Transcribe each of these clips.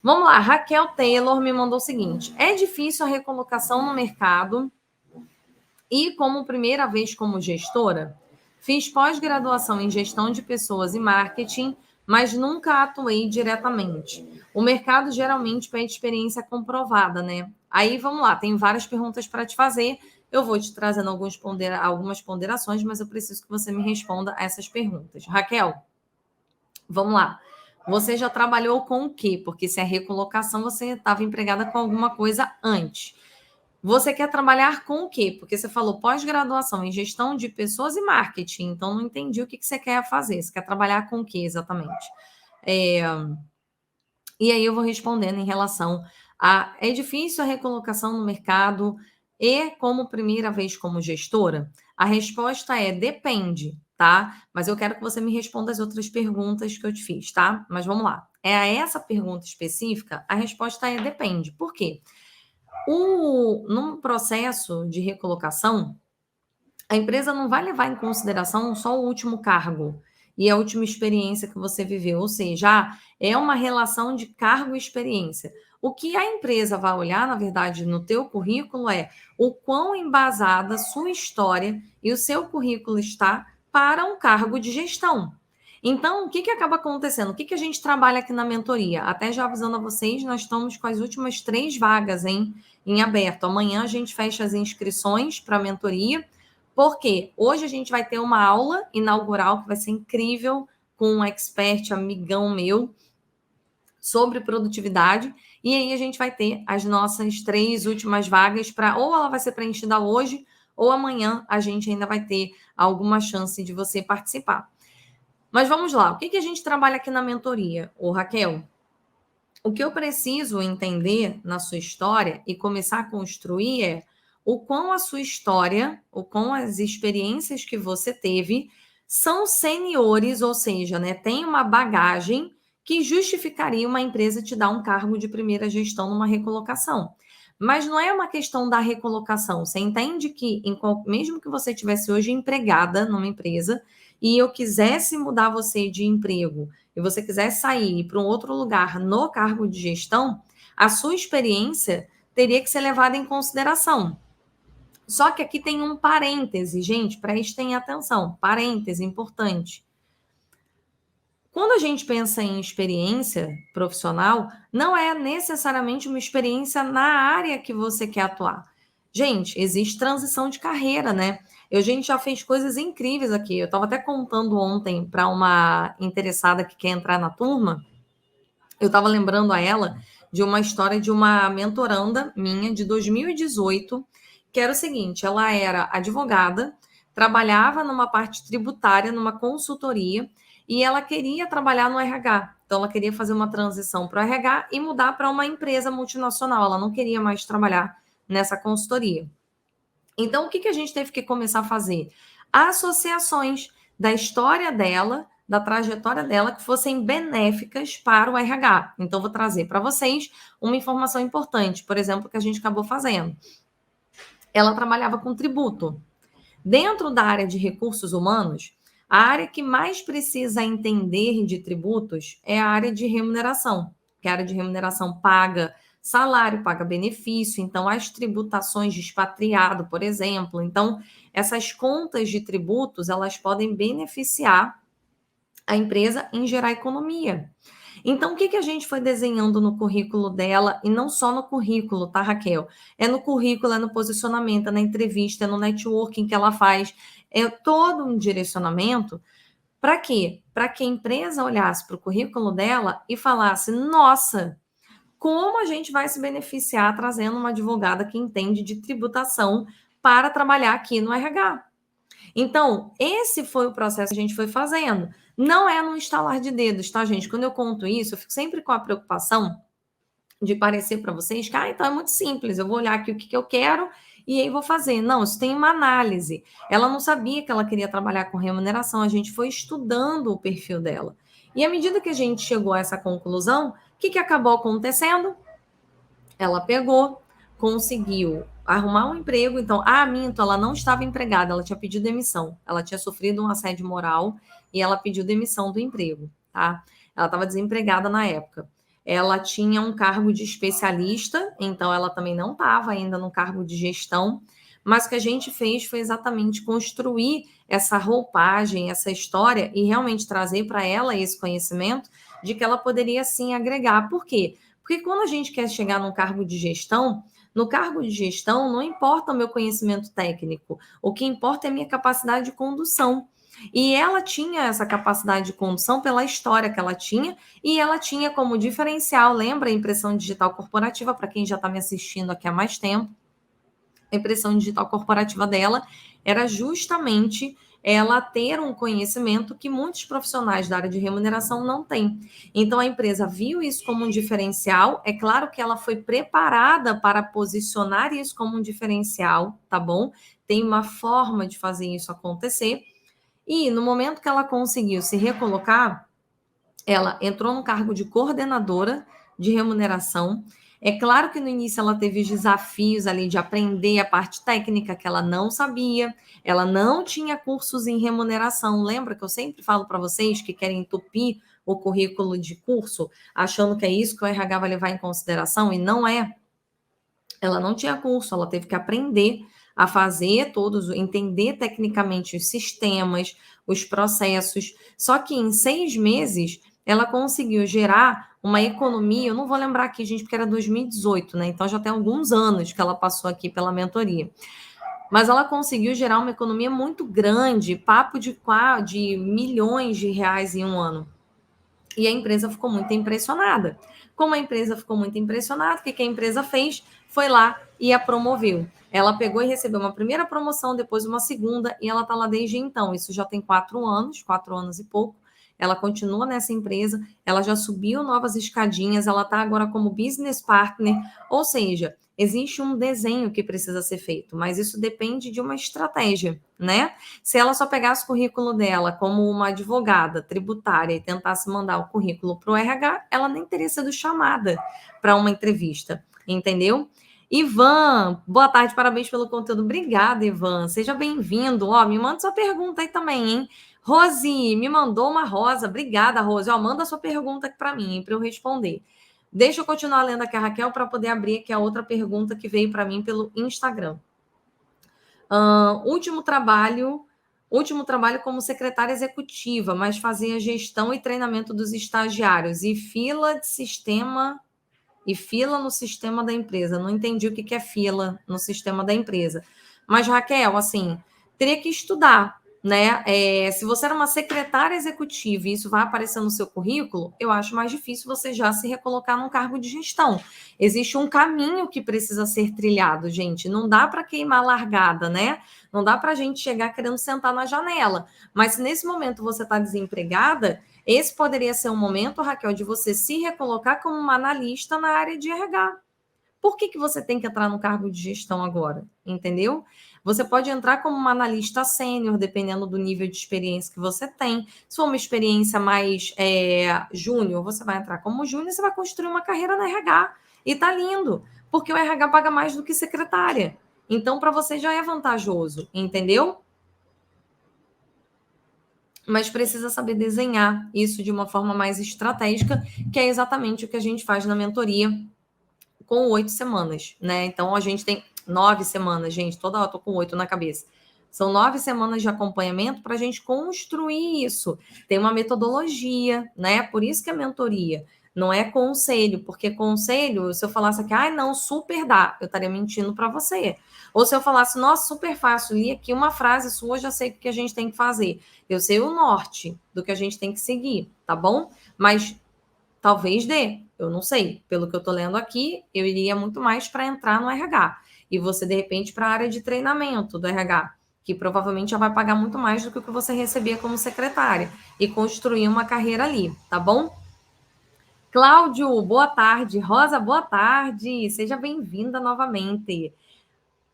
Vamos lá, Raquel Taylor me mandou o seguinte: é difícil a recolocação no mercado e, como primeira vez como gestora, fiz pós-graduação em gestão de pessoas e marketing, mas nunca atuei diretamente. O mercado geralmente pede experiência comprovada, né? Aí vamos lá, tem várias perguntas para te fazer. Eu vou te trazendo algumas ponderações, mas eu preciso que você me responda a essas perguntas. Raquel, vamos lá. Você já trabalhou com o quê? Porque se é recolocação, você estava empregada com alguma coisa antes. Você quer trabalhar com o quê? Porque você falou pós-graduação em gestão de pessoas e marketing, então não entendi o que você quer fazer. Você quer trabalhar com o quê exatamente? É, e aí eu vou respondendo em relação a é difícil a recolocação no mercado e como primeira vez como gestora? A resposta é depende, tá? Mas eu quero que você me responda as outras perguntas que eu te fiz, tá? Mas vamos lá. É a essa pergunta específica, a resposta é depende. Por quê? Num processo de recolocação, a empresa não vai levar em consideração só o último cargo e a última experiência que você viveu, ou seja, é uma relação de cargo e experiência. O que a empresa vai olhar, na verdade, no teu currículo é o quão embasada sua história e o seu currículo está para um cargo de gestão. Então, o que acaba acontecendo? O que a gente trabalha aqui na mentoria? Até já avisando a vocês, nós estamos com as últimas 3 vagas em aberto. Amanhã a gente fecha as inscrições para a mentoria. Porque hoje a gente vai ter uma aula inaugural que vai ser incrível com um expert amigão meu sobre produtividade. E aí a gente vai ter as nossas 3 últimas vagas para ou ela vai ser preenchida hoje ou amanhã a gente ainda vai ter alguma chance de você participar. Mas vamos lá, o que a gente trabalha aqui na mentoria, ô Raquel? O que eu preciso entender na sua história e começar a construir é o quão a sua história, o quão as experiências que você teve são seniores, ou seja, né, tem uma bagagem que justificaria uma empresa te dar um cargo de primeira gestão numa recolocação. Mas não é uma questão da recolocação. Você entende que, mesmo que você tivesse hoje empregada numa empresa e eu quisesse mudar você de emprego e você quiser sair para um outro lugar no cargo de gestão, a sua experiência teria que ser levada em consideração. Só que aqui tem um parêntese, gente, prestem atenção, parêntese importante. Quando a gente pensa em experiência profissional, não é necessariamente uma experiência na área que você quer atuar. Gente, existe transição de carreira, né? A gente já fez coisas incríveis aqui. Eu estava até contando ontem para uma interessada que quer entrar na turma. Eu estava lembrando a ela de uma história de uma mentoranda minha de 2018, que era o seguinte: ela era advogada, trabalhava numa parte tributária, numa consultoria, e ela queria trabalhar no RH. Então, ela queria fazer uma transição para o RH e mudar para uma empresa multinacional. Ela não queria mais trabalhar nessa consultoria. Então, o que a gente teve que começar a fazer? Associações da história dela, da trajetória dela, que fossem benéficas para o RH. Então, vou trazer para vocês uma informação importante, por exemplo, que a gente acabou fazendo. Ela trabalhava com tributo. Dentro da área de recursos humanos, a área que mais precisa entender de tributos é a área de remuneração, que a área de remuneração paga salário, paga benefício, então as tributações de expatriado, por exemplo. Então, essas contas de tributos, elas podem beneficiar a empresa em gerar economia. Então, o que a gente foi desenhando no currículo dela, e não só no currículo, tá, Raquel? É no currículo, é no posicionamento, é na entrevista, é no networking que ela faz, é todo um direcionamento. Para quê? Para que a empresa olhasse para o currículo dela e falasse: nossa, como a gente vai se beneficiar trazendo uma advogada que entende de tributação para trabalhar aqui no RH. Então, esse foi o processo que a gente foi fazendo. Não é no estalar de dedos, tá, gente? Quando eu conto isso, eu fico sempre com a preocupação de parecer para vocês que, então é muito simples, eu vou olhar aqui o que eu quero e aí vou fazer. Não, isso tem uma análise. Ela não sabia que ela queria trabalhar com remuneração, a gente foi estudando o perfil dela. E à medida que a gente chegou a essa conclusão, o que acabou acontecendo? Ela pegou, conseguiu arrumar um emprego. Então, minto, ela não estava empregada, ela tinha pedido demissão. Ela tinha sofrido um assédio moral e ela pediu demissão do emprego, tá? Ela estava desempregada na época. ela tinha um cargo de especialista, então ela também não estava ainda no cargo de gestão, mas o que a gente fez foi exatamente construir essa roupagem, essa história e realmente trazer para ela esse conhecimento de que ela poderia sim agregar. Por quê? Porque quando a gente quer chegar num cargo de gestão, no cargo de gestão não importa o meu conhecimento técnico, o que importa é a minha capacidade de condução. E ela tinha essa capacidade de condução pela história que ela tinha, e ela tinha como diferencial, lembra a impressão digital corporativa, para quem já está me assistindo aqui há mais tempo, a impressão digital corporativa dela era justamente ela ter um conhecimento que muitos profissionais da área de remuneração não têm. Então, a empresa viu isso como um diferencial. É claro que ela foi preparada para posicionar isso como um diferencial, tá bom? Tem uma forma de fazer isso acontecer. E no momento que ela conseguiu se recolocar, ela entrou no cargo de coordenadora de remuneração. É claro que no início ela teve os desafios ali de aprender a parte técnica que ela não sabia, ela não tinha cursos em remuneração. Lembra que eu sempre falo para vocês que querem entupir o currículo de curso, achando que é isso que o RH vai levar em consideração, e não é. Ela não tinha curso, ela teve que aprender a fazer todos, entender tecnicamente os sistemas, os processos. Só que em 6 meses ela conseguiu gerar uma economia. Eu não vou lembrar aqui, gente, porque era 2018, né? Então já tem alguns anos que ela passou aqui pela mentoria. Mas ela conseguiu gerar uma economia muito grande, papo de milhões de reais em um ano. E a empresa ficou muito impressionada. Como a empresa ficou muito impressionada, o que a empresa fez? Foi lá e a promoveu. Ela pegou e recebeu uma primeira promoção, depois uma segunda, e ela está lá desde então. Isso já tem 4 anos e pouco. Ela continua nessa empresa, ela já subiu novas escadinhas, ela está agora como business partner, ou seja, existe um desenho que precisa ser feito, mas isso depende de uma estratégia, né? Se ela só pegasse o currículo dela como uma advogada tributária e tentasse mandar o currículo para o RH, ela nem teria sido chamada para uma entrevista, entendeu? Ivan, boa tarde, parabéns pelo conteúdo. Obrigada, Ivan. Seja bem-vindo. Ó, me manda sua pergunta aí também, hein? Rose, me mandou uma rosa. Obrigada, Rose. Ó, manda sua pergunta aqui para mim, para eu responder. Deixa eu continuar lendo aqui a Raquel para poder abrir aqui a outra pergunta que veio para mim pelo Instagram. Último trabalho como secretária executiva, mas fazia gestão e treinamento dos estagiários e fila no sistema da empresa. Não entendi o que é fila no sistema da empresa. Mas, Raquel, assim, teria que estudar, né? Se você era uma secretária executiva e isso vai aparecer no seu currículo, eu acho mais difícil você já se recolocar num cargo de gestão. Existe um caminho que precisa ser trilhado, gente. Não dá para queimar largada, né? Não dá para a gente chegar querendo sentar na janela. Mas se nesse momento você está desempregada, esse poderia ser um momento, Raquel, de você se recolocar como uma analista na área de RH. Por que você tem que entrar no cargo de gestão agora? Entendeu? Você pode entrar como uma analista sênior, dependendo do nível de experiência que você tem. Se for uma experiência mais júnior, você vai entrar como júnior e você vai construir uma carreira na RH. E tá lindo, porque o RH paga mais do que secretária. Então, para você já é vantajoso, entendeu? Mas precisa saber desenhar isso de uma forma mais estratégica, que é exatamente o que a gente faz na mentoria com 8 semanas, né? Então a gente tem 9 semanas, gente, toda hora tô com 8 na cabeça. São 9 semanas de acompanhamento para a gente construir isso. Tem uma metodologia, né? Por isso que é mentoria. Não é conselho, porque conselho, se eu falasse aqui, não, super dá, eu estaria mentindo para você. Ou se eu falasse, nossa, super fácil, li aqui uma frase sua, já sei o que a gente tem que fazer. Eu sei o norte do que a gente tem que seguir, tá bom? Mas talvez dê, eu não sei. Pelo que eu estou lendo aqui, eu iria muito mais para entrar no RH. E você, de repente, para a área de treinamento do RH, que provavelmente já vai pagar muito mais do que o que você recebia como secretária. E construir uma carreira ali, tá bom? Cláudio, boa tarde. Rosa, boa tarde. Seja bem-vinda novamente.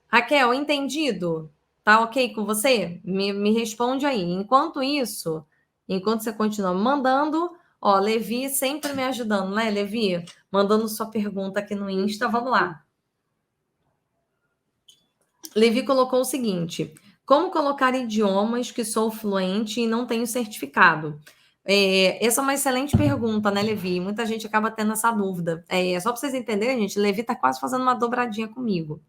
Raquel, entendido? Tá ok com você? Me responde aí. Enquanto isso, enquanto você continua mandando, ó, Levi sempre me ajudando, né, Levi? Mandando sua pergunta aqui no Insta, vamos lá. Levi colocou o seguinte: como colocar idiomas que sou fluente e não tenho certificado? Essa é uma excelente pergunta, né, Levi? Muita gente acaba tendo essa dúvida. Só para vocês entenderem, gente, Levi está quase fazendo uma dobradinha comigo.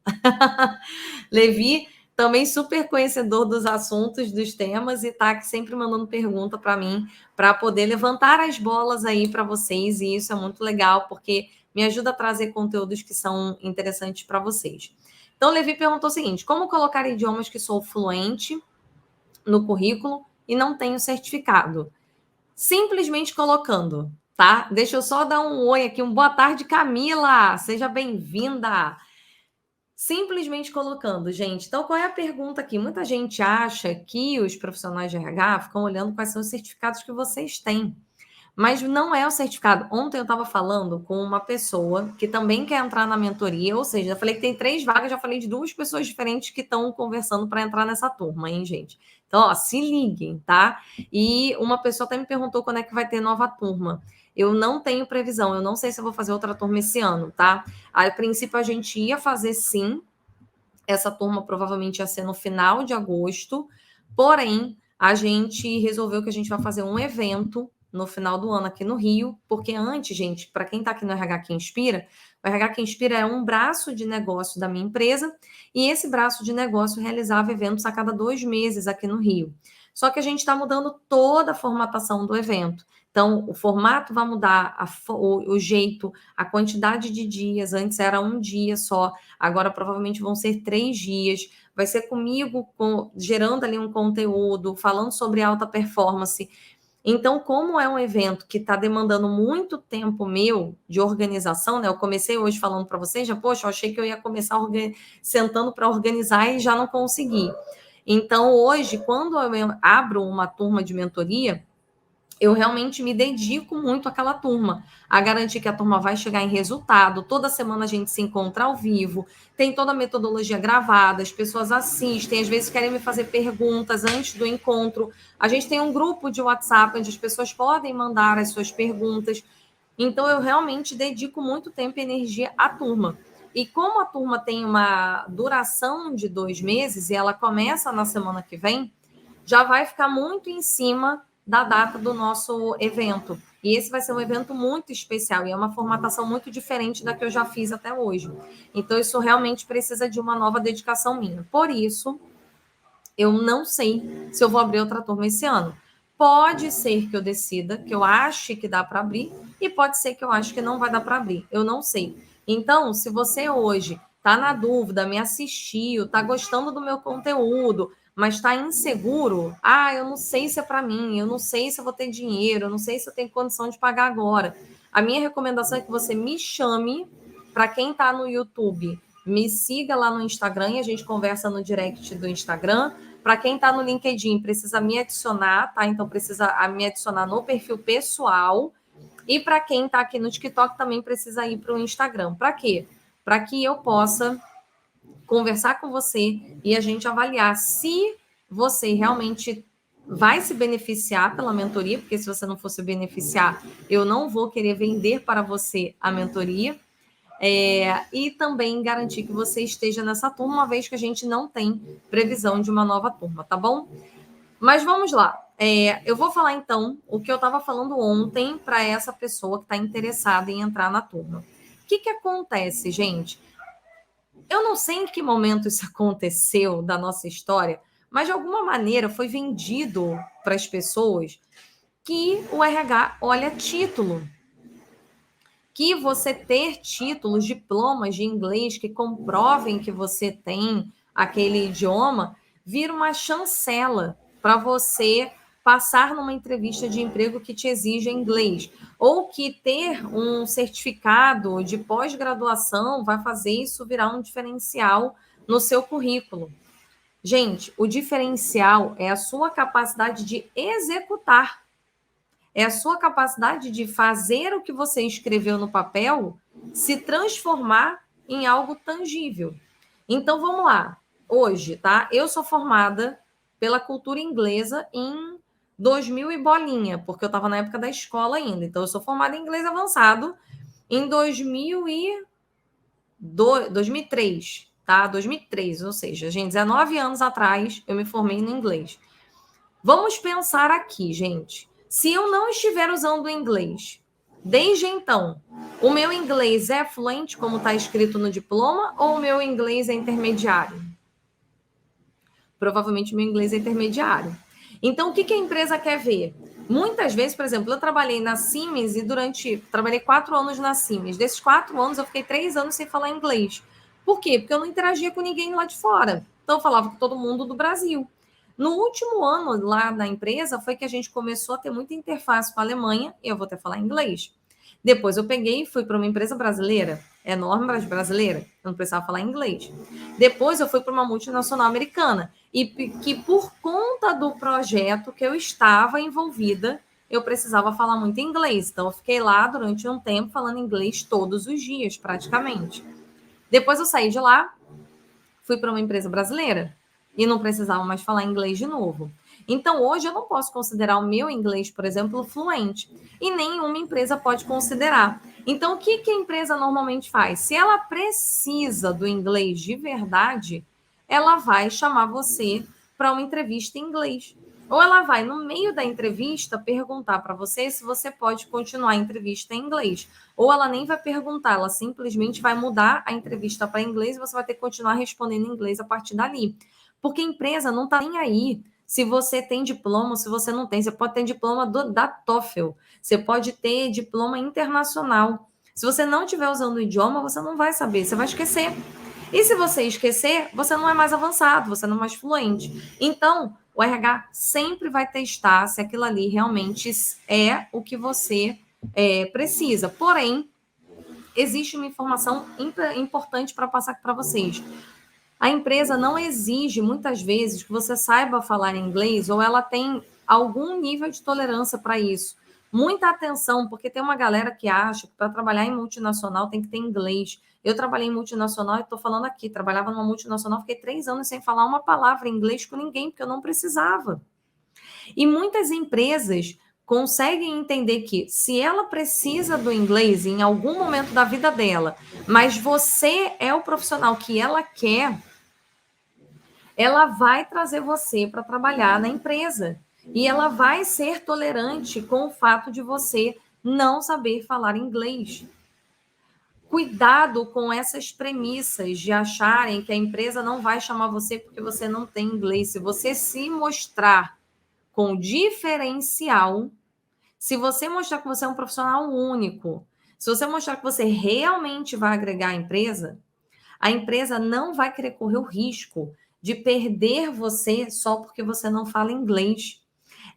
Levi, também super conhecedor dos assuntos, dos temas, e está sempre mandando pergunta para mim, para poder levantar as bolas aí para vocês, e isso é muito legal, porque me ajuda a trazer conteúdos que são interessantes para vocês. Então, Levi perguntou o seguinte: como colocar idiomas que sou fluente no currículo e não tenho certificado? Simplesmente colocando, tá? Deixa eu só dar um oi aqui, boa tarde, Camila, seja bem-vinda. Simplesmente colocando, gente. Então, qual é a pergunta aqui? Muita gente acha que os profissionais de RH ficam olhando quais são os certificados que vocês têm. Mas não é o certificado. Ontem eu estava falando com uma pessoa que também quer entrar na mentoria, ou seja, eu falei que tem 3 vagas, já falei de 2 pessoas diferentes que estão conversando para entrar nessa turma, hein, gente? Então, ó, se liguem, tá? E uma pessoa até me perguntou quando é que vai ter nova turma. Eu não tenho previsão, eu não sei se eu vou fazer outra turma esse ano, tá? A princípio, a gente ia fazer sim. Essa turma provavelmente ia ser no final de agosto, porém, a gente resolveu que a gente vai fazer um evento no final do ano aqui no Rio, porque antes, gente, para quem está aqui no RH que Inspira, o RH que Inspira é um braço de negócio da minha empresa, e esse braço de negócio realizava eventos a cada 2 meses aqui no Rio. Só que a gente está mudando toda a formatação do evento. Então, o formato vai mudar, o jeito, a quantidade de dias. Antes era um dia só, agora provavelmente vão ser 3 dias. Vai ser comigo, gerando ali um conteúdo, falando sobre alta performance. Então, como é um evento que está demandando muito tempo meu de organização, né? Eu comecei hoje falando para vocês, já, poxa, eu achei que eu ia começar sentando para organizar e já não consegui. Então, hoje, quando eu abro uma turma de mentoria, eu realmente me dedico muito àquela turma, a garantir que a turma vai chegar em resultado. Toda semana a gente se encontra ao vivo, tem toda a metodologia gravada, as pessoas assistem, às vezes querem me fazer perguntas antes do encontro. A gente tem um grupo de WhatsApp onde as pessoas podem mandar as suas perguntas. Então, eu realmente dedico muito tempo e energia à turma. E como a turma tem uma duração de 2 meses e ela começa na semana que vem, já vai ficar muito em cima da data do nosso evento. E esse vai ser um evento muito especial e é uma formatação muito diferente da que eu já fiz até hoje. Então, isso realmente precisa de uma nova dedicação minha. Por isso, eu não sei se eu vou abrir outra turma esse ano. Pode ser que eu decida, que eu ache que dá para abrir, e pode ser que eu ache que não vai dar para abrir. Eu não sei. Então, se você hoje está na dúvida, me assistiu, está gostando do meu conteúdo, mas está inseguro, eu não sei se é para mim, eu não sei se eu vou ter dinheiro, eu não sei se eu tenho condição de pagar agora. A minha recomendação é que você me chame. Para quem está no YouTube, me siga lá no Instagram e a gente conversa no direct do Instagram. Para quem está no LinkedIn, precisa me adicionar, tá? Então, precisa me adicionar no perfil pessoal. E para quem está aqui no TikTok, também precisa ir para o Instagram. Para quê? Para que eu possa conversar com você e a gente avaliar se você realmente vai se beneficiar pela mentoria, porque se você não for se beneficiar, eu não vou querer vender para você a mentoria. E também garantir que você esteja nessa turma, uma vez que a gente não tem previsão de uma nova turma, tá bom? Mas vamos lá. Eu vou falar, então, o que eu estava falando ontem para essa pessoa que está interessada em entrar na turma. O que acontece, gente? Eu não sei em que momento isso aconteceu da nossa história, mas de alguma maneira foi vendido para as pessoas que o RH olha título. Que você ter títulos, diplomas de inglês que comprovem que você tem aquele idioma, vira uma chancela para você passar numa entrevista de emprego que te exige inglês. Ou que ter um certificado de pós-graduação vai fazer isso virar um diferencial no seu currículo. Gente, o diferencial é a sua capacidade de executar. É a sua capacidade de fazer o que você escreveu no papel se transformar em algo tangível. Então, vamos lá. Hoje, tá? Eu sou formada pela cultura inglesa em 2000 e bolinha, porque eu estava na época da escola ainda. Então, eu sou formada em inglês avançado em 2003, tá? 2003, ou seja, gente, 19 anos atrás eu me formei no inglês. Vamos pensar aqui, gente. Se eu não estiver usando o inglês, desde então, o meu inglês é fluente, como está escrito no diploma, ou o meu inglês é intermediário? Provavelmente o meu inglês é intermediário. Então, o que a empresa quer ver? Muitas vezes, por exemplo, eu trabalhei na Siemens e trabalhei 4 anos na Siemens. Desses 4 anos, eu fiquei 3 anos sem falar inglês. Por quê? Porque eu não interagia com ninguém lá de fora. Então, eu falava com todo mundo do Brasil. No último ano lá na empresa, foi que a gente começou a ter muita interface com a Alemanha, e eu vou até falar inglês. Depois eu peguei e fui para uma empresa brasileira, enorme, mas brasileira, eu não precisava falar inglês. Depois eu fui para uma multinacional americana, e que por conta do projeto que eu estava envolvida, eu precisava falar muito inglês. Então eu fiquei lá durante um tempo falando inglês todos os dias, praticamente. Depois eu saí de lá, fui para uma empresa brasileira e não precisava mais falar inglês de novo. Então, hoje eu não posso considerar o meu inglês, por exemplo, fluente. E nenhuma empresa pode considerar. Então, o que a empresa normalmente faz? Se ela precisa do inglês de verdade, ela vai chamar você para uma entrevista em inglês. Ou ela vai, no meio da entrevista, perguntar para você se você pode continuar a entrevista em inglês. Ou ela nem vai perguntar, ela simplesmente vai mudar a entrevista para inglês e você vai ter que continuar respondendo em inglês a partir dali. Porque a empresa não está nem aí se você tem diploma ou se você não tem. Você pode ter diploma da TOEFL, você pode ter diploma internacional. Se você não estiver usando o idioma, você não vai saber, você vai esquecer. E se você esquecer, você não é mais avançado, você não é mais fluente. Então, o RH sempre vai testar se aquilo ali realmente é o que você precisa. Porém, existe uma informação importante para passar para vocês. A empresa não exige, muitas vezes, que você saiba falar inglês ou ela tem algum nível de tolerância para isso. Muita atenção, porque tem uma galera que acha que para trabalhar em multinacional tem que ter inglês. Eu trabalhei em multinacional e estou falando aqui, trabalhava numa multinacional, fiquei 3 anos sem falar uma palavra em inglês com ninguém, porque eu não precisava. E muitas empresas conseguem entender que se ela precisa do inglês em algum momento da vida dela, mas você é o profissional que ela quer, ela vai trazer você para trabalhar na empresa. E ela vai ser tolerante com o fato de você não saber falar inglês. Cuidado com essas premissas de acharem que a empresa não vai chamar você porque você não tem inglês. Se você se mostrar com diferencial, se você mostrar que você é um profissional único, se você mostrar que você realmente vai agregar a empresa não vai querer correr o risco de perder você só porque você não fala inglês.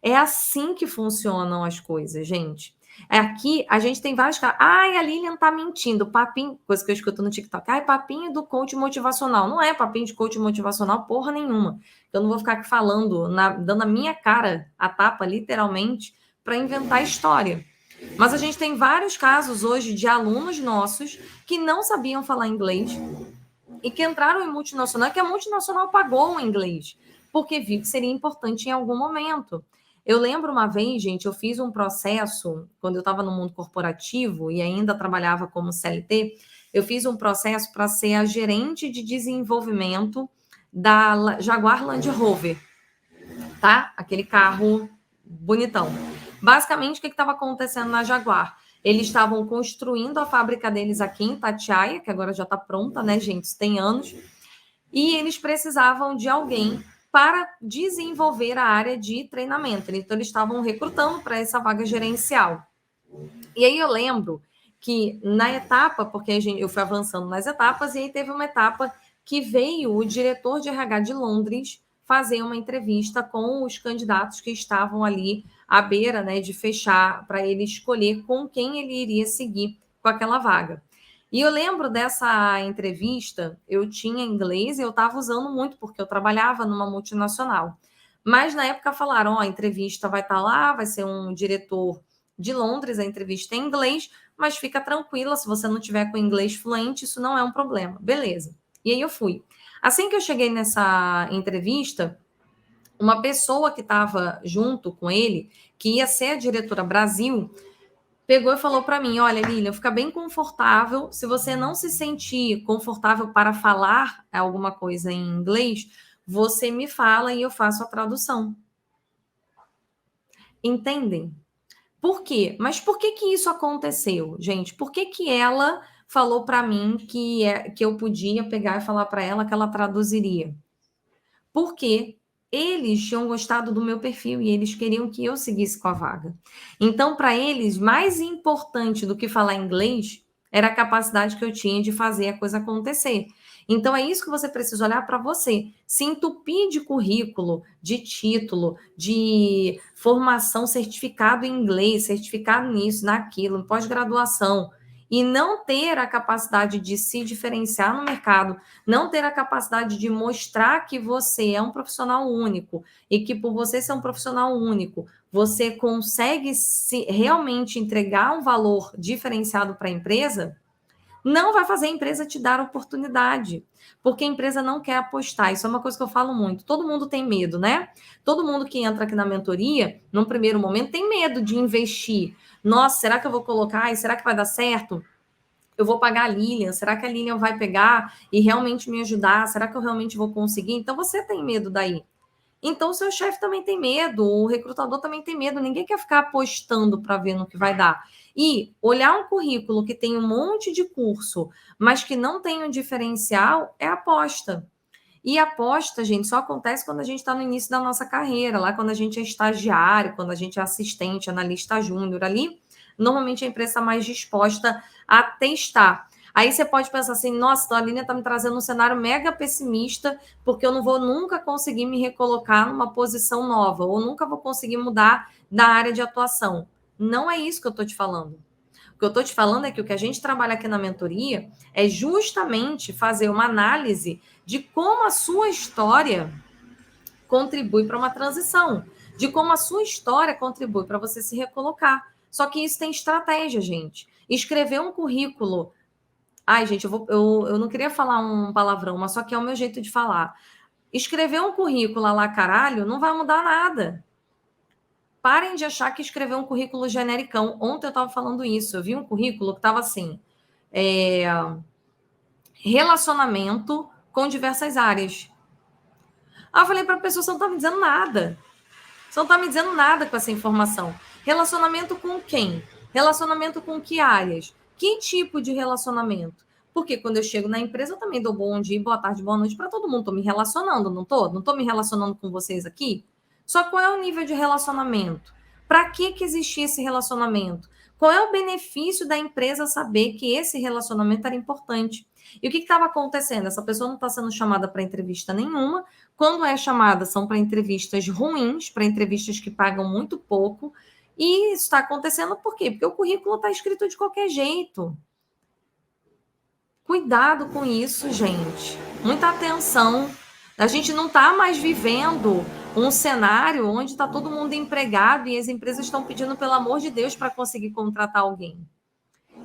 É assim que funcionam as coisas, gente. Aqui a gente tem vários casos. Ai, a Lilian tá mentindo. Papinho, coisa que eu escuto no TikTok. Ai, papinho do coach motivacional. Não é papinho de coach motivacional, porra nenhuma. Eu não vou ficar aqui falando, dando a minha cara a tapa, literalmente, para inventar história. Mas a gente tem vários casos hoje de alunos nossos que não sabiam falar inglês e que entraram em multinacional, que a multinacional pagou o inglês, porque viu que seria importante em algum momento. Eu lembro uma vez, gente, eu fiz um processo, quando eu estava no mundo corporativo e ainda trabalhava como CLT, eu fiz um processo para ser a gerente de desenvolvimento da Jaguar Land Rover, tá? Aquele carro bonitão. Basicamente, o que estava acontecendo na Jaguar? Eles estavam construindo a fábrica deles aqui em Itatiaia, que agora já está pronta, né, gente? Isso tem anos. E eles precisavam de alguém para desenvolver a área de treinamento. Então, eles estavam recrutando para essa vaga gerencial. E aí eu lembro que na etapa, porque eu fui avançando nas etapas, e aí teve uma etapa que veio o diretor de RH de Londres fazer uma entrevista com os candidatos que estavam ali à beira, né, de fechar, para ele escolher com quem ele iria seguir com aquela vaga. E eu lembro dessa entrevista, eu tinha inglês e eu estava usando muito, porque eu trabalhava numa multinacional. Mas na época falaram, a entrevista vai estar lá, vai ser um diretor de Londres, a entrevista é em inglês, mas fica tranquila, se você não tiver com inglês fluente, isso não é um problema. Beleza. E aí eu fui. Assim que eu cheguei nessa entrevista, uma pessoa que estava junto com ele, que ia ser a diretora Brasil, pegou e falou para mim, olha, Lilian, fica bem confortável, se você não se sentir confortável para falar alguma coisa em inglês, você me fala e eu faço a tradução. Entendem? Por quê? Mas por que que isso aconteceu, gente? Por que que ela falou para mim que eu podia pegar e falar para ela que ela traduziria? Porque eles tinham gostado do meu perfil e eles queriam que eu seguisse com a vaga. Então, para eles, mais importante do que falar inglês era a capacidade que eu tinha de fazer a coisa acontecer. Então, é isso que você precisa olhar para você. Se entupir de currículo, de título, de formação, certificado em inglês, certificado nisso, naquilo, pós-graduação, e não ter a capacidade de se diferenciar no mercado, não ter a capacidade de mostrar que você é um profissional único e que por você ser um profissional único, você consegue realmente entregar um valor diferenciado para a empresa, não vai fazer a empresa te dar oportunidade, porque a empresa não quer apostar. Isso é uma coisa que eu falo muito. Todo mundo tem medo, né? Todo mundo que entra aqui na mentoria, num primeiro momento, tem medo de investir. Nossa, será que eu vou colocar? Será que vai dar certo? Eu vou pagar a Lilian? Será que a Lilian vai pegar e realmente me ajudar? Será que eu realmente vou conseguir? Então você tem medo daí. Então o seu chefe também tem medo, o recrutador também tem medo, ninguém quer ficar apostando para ver no que vai dar. E olhar um currículo que tem um monte de curso, mas que não tem um diferencial, é aposta. E aposta, gente, só acontece quando a gente está no início da nossa carreira, lá quando a gente é estagiário, quando a gente é assistente, analista júnior ali, normalmente a empresa está mais disposta a testar. Aí você pode pensar assim, nossa, a Aline está me trazendo um cenário mega pessimista, porque eu não vou nunca conseguir me recolocar numa posição nova, ou nunca vou conseguir mudar da área de atuação. Não é isso que eu estou te falando. O que eu estou te falando é que o que a gente trabalha aqui na mentoria é justamente fazer uma análise de como a sua história contribui para uma transição, de como a sua história contribui para você se recolocar. Só que isso tem estratégia, gente. Escrever um currículo. Ai, gente, eu não queria falar um palavrão, mas só que é o meu jeito de falar. Escrever um currículo lá, caralho, não vai mudar nada. Parem de achar que escrever um currículo genericão. Ontem eu estava falando isso. Eu vi um currículo que estava assim: relacionamento com diversas áreas. Aí eu falei para a pessoa: você não está me dizendo nada. Você não está me dizendo nada com essa informação. Relacionamento com quem? Relacionamento com que áreas? Que tipo de relacionamento? Porque quando eu chego na empresa, eu também dou bom dia, boa tarde, boa noite para todo mundo. Estou me relacionando, não estou? Não estou me relacionando com vocês aqui? Só qual é o nível de relacionamento? Para que existia esse relacionamento? Qual é o benefício da empresa saber que esse relacionamento era importante? E o que estava acontecendo? Essa pessoa não está sendo chamada para entrevista nenhuma. Quando é chamada, são para entrevistas ruins, para entrevistas que pagam muito pouco. E isso está acontecendo por quê? Porque o currículo está escrito de qualquer jeito. Cuidado com isso, gente. Muita atenção. A gente não está mais vivendo um cenário onde está todo mundo empregado e as empresas estão pedindo, pelo amor de Deus, para conseguir contratar alguém.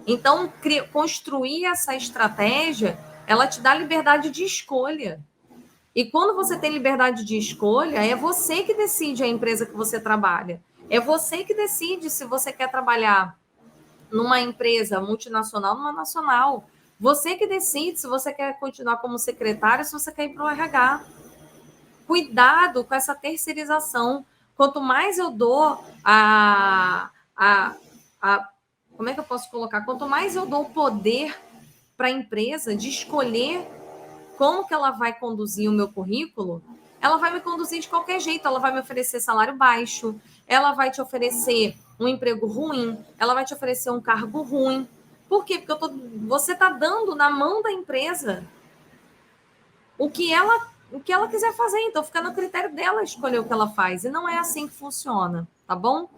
Então, construir essa estratégia, ela te dá liberdade de escolha. E quando você tem liberdade de escolha, é você que decide a empresa que você trabalha. É você que decide se você quer trabalhar numa empresa multinacional, numa nacional. Você que decide se você quer continuar como secretário, se você quer ir para o RH. Cuidado com essa terceirização. Quanto mais eu dou como é que eu posso colocar? Quanto mais eu dou o poder para a empresa de escolher como que ela vai conduzir o meu currículo, ela vai me conduzir de qualquer jeito, ela vai me oferecer salário baixo, ela vai te oferecer um emprego ruim, ela vai te oferecer um cargo ruim. Por quê? Porque você está dando na mão da empresa o que ela quiser fazer, então fica no critério dela escolher o que ela faz, e não é assim que funciona, tá bom?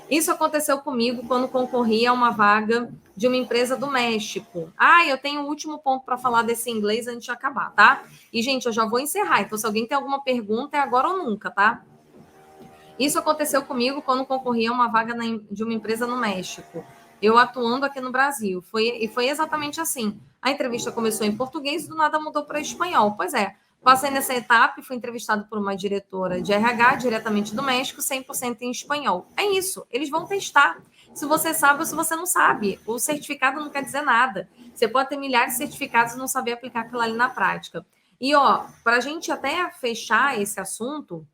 Isso aconteceu comigo quando concorri a uma vaga de uma empresa do México. Eu tenho o último ponto para falar desse inglês antes de acabar, tá? E, gente, eu já vou encerrar. Então, se alguém tem alguma pergunta, é agora ou nunca, tá? Isso aconteceu comigo quando concorri a uma vaga de uma empresa no México. Eu atuando aqui no Brasil. Foi exatamente assim. A entrevista começou em português e do nada mudou para espanhol. Pois é. Passei nessa etapa e fui entrevistado por uma diretora de RH, diretamente do México, 100% em espanhol. É isso, eles vão testar. Se você sabe ou se você não sabe. O certificado não quer dizer nada. Você pode ter milhares de certificados e não saber aplicar aquilo ali na prática. E, para a gente até fechar esse assunto,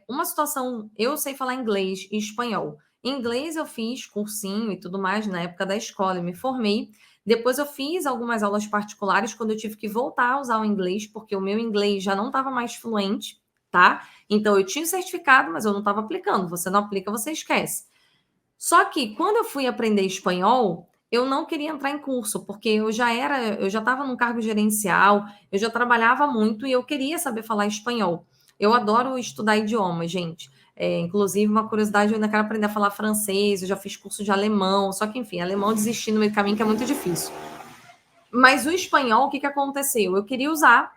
Uma situação, eu sei falar inglês e espanhol. Em inglês eu fiz cursinho e tudo mais na época da escola, eu me formei. Depois eu fiz algumas aulas particulares quando eu tive que voltar a usar o inglês, porque o meu inglês já não estava mais fluente, tá? Então eu tinha o certificado, mas eu não estava aplicando. Você não aplica, você esquece. Só que quando eu fui aprender espanhol, eu não queria entrar em curso, porque eu já estava num cargo gerencial, eu já trabalhava muito e eu queria saber falar espanhol. Eu adoro estudar idiomas, gente. Inclusive, uma curiosidade, eu ainda quero aprender a falar francês, eu já fiz curso de alemão, só que, enfim, alemão desisti no meio do caminho, que é muito difícil. Mas o espanhol, o que aconteceu? Eu queria usar,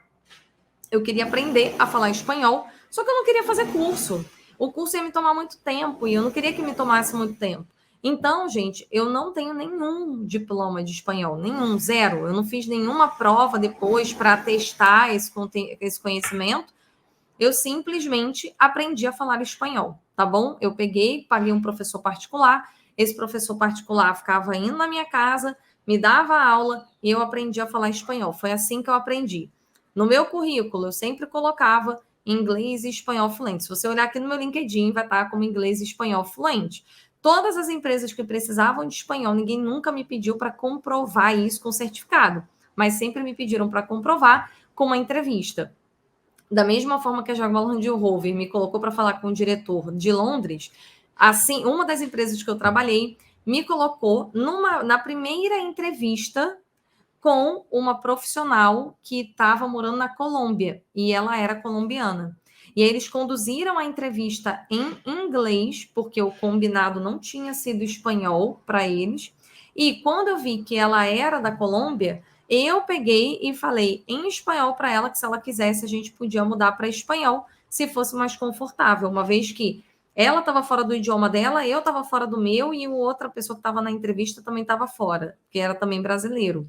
eu queria aprender a falar espanhol, só que eu não queria fazer curso. O curso ia me tomar muito tempo e eu não queria que me tomasse muito tempo. Então, gente, eu não tenho nenhum diploma de espanhol, nenhum, zero. Eu não fiz nenhuma prova depois para testar esse conhecimento. Eu simplesmente aprendi a falar espanhol, tá bom? Eu peguei, paguei um professor particular. Esse professor particular ficava indo na minha casa, me dava aula e eu aprendi a falar espanhol. Foi assim que eu aprendi. No meu currículo, eu sempre colocava inglês e espanhol fluente. Se você olhar aqui no meu LinkedIn, vai estar como inglês e espanhol fluente. Todas as empresas que precisavam de espanhol, ninguém nunca me pediu para comprovar isso com certificado, mas sempre me pediram para comprovar com uma entrevista. Da mesma forma que a Jaguar Land Rover me colocou para falar com o diretor de Londres, assim, uma das empresas que eu trabalhei me colocou na primeira entrevista com uma profissional que estava morando na Colômbia e ela era colombiana. E aí eles conduziram a entrevista em inglês, porque o combinado não tinha sido espanhol para eles. E quando eu vi que ela era da Colômbia, eu peguei e falei em espanhol para ela que se ela quisesse a gente podia mudar para espanhol, se fosse mais confortável, uma vez que ela estava fora do idioma dela, eu estava fora do meu e a outra pessoa que estava na entrevista também estava fora, que era também brasileiro.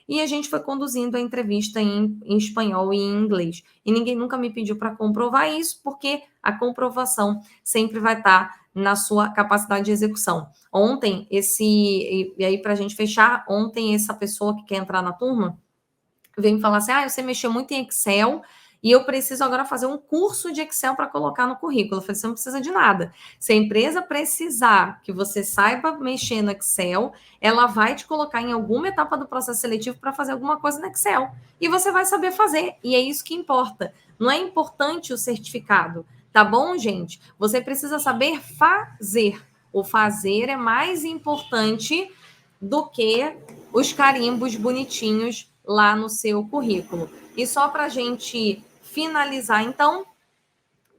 E a gente foi conduzindo a entrevista em espanhol e em inglês. E ninguém nunca me pediu para comprovar isso, porque a comprovação sempre vai estar na sua capacidade de execução. Ontem, e aí para a gente fechar, ontem essa pessoa que quer entrar na turma veio me falar assim: você mexeu muito em Excel e eu preciso agora fazer um curso de Excel para colocar no currículo. Eu falei: você não precisa de nada. Se a empresa precisar que você saiba mexer no Excel, ela vai te colocar em alguma etapa do processo seletivo para fazer alguma coisa no Excel. E você vai saber fazer. E é isso que importa. Não é importante o certificado. Tá bom, gente? Você precisa saber fazer. O fazer é mais importante do que os carimbos bonitinhos lá no seu currículo. E só para a gente finalizar, então,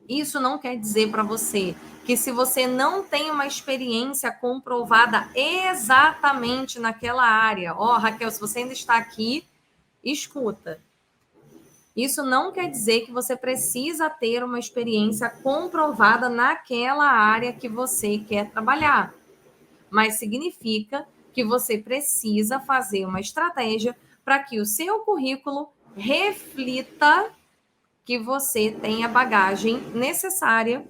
isso não quer dizer para você que se você não tem uma experiência comprovada exatamente naquela área, Raquel, se você ainda está aqui, escuta. Isso não quer dizer que você precisa ter uma experiência comprovada naquela área que você quer trabalhar, mas significa que você precisa fazer uma estratégia para que o seu currículo reflita que você tem a bagagem necessária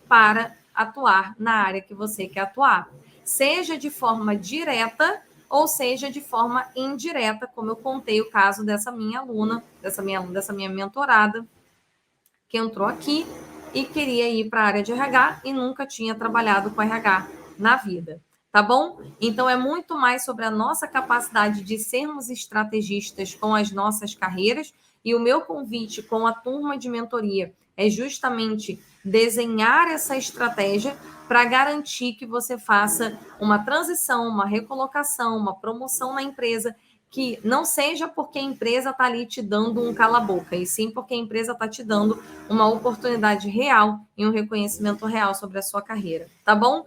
para atuar na área que você quer atuar, seja de forma direta ou seja de forma indireta, como eu contei o caso dessa minha aluna, dessa minha mentorada, que entrou aqui e queria ir para a área de RH e nunca tinha trabalhado com RH na vida. Tá bom? Então é muito mais sobre a nossa capacidade de sermos estrategistas com as nossas carreiras. E o meu convite com a turma de mentoria é justamente desenhar essa estratégia para garantir que você faça uma transição, uma recolocação, uma promoção na empresa, que não seja porque a empresa está ali te dando um cala-boca, e sim porque a empresa está te dando uma oportunidade real e um reconhecimento real sobre a sua carreira, tá bom?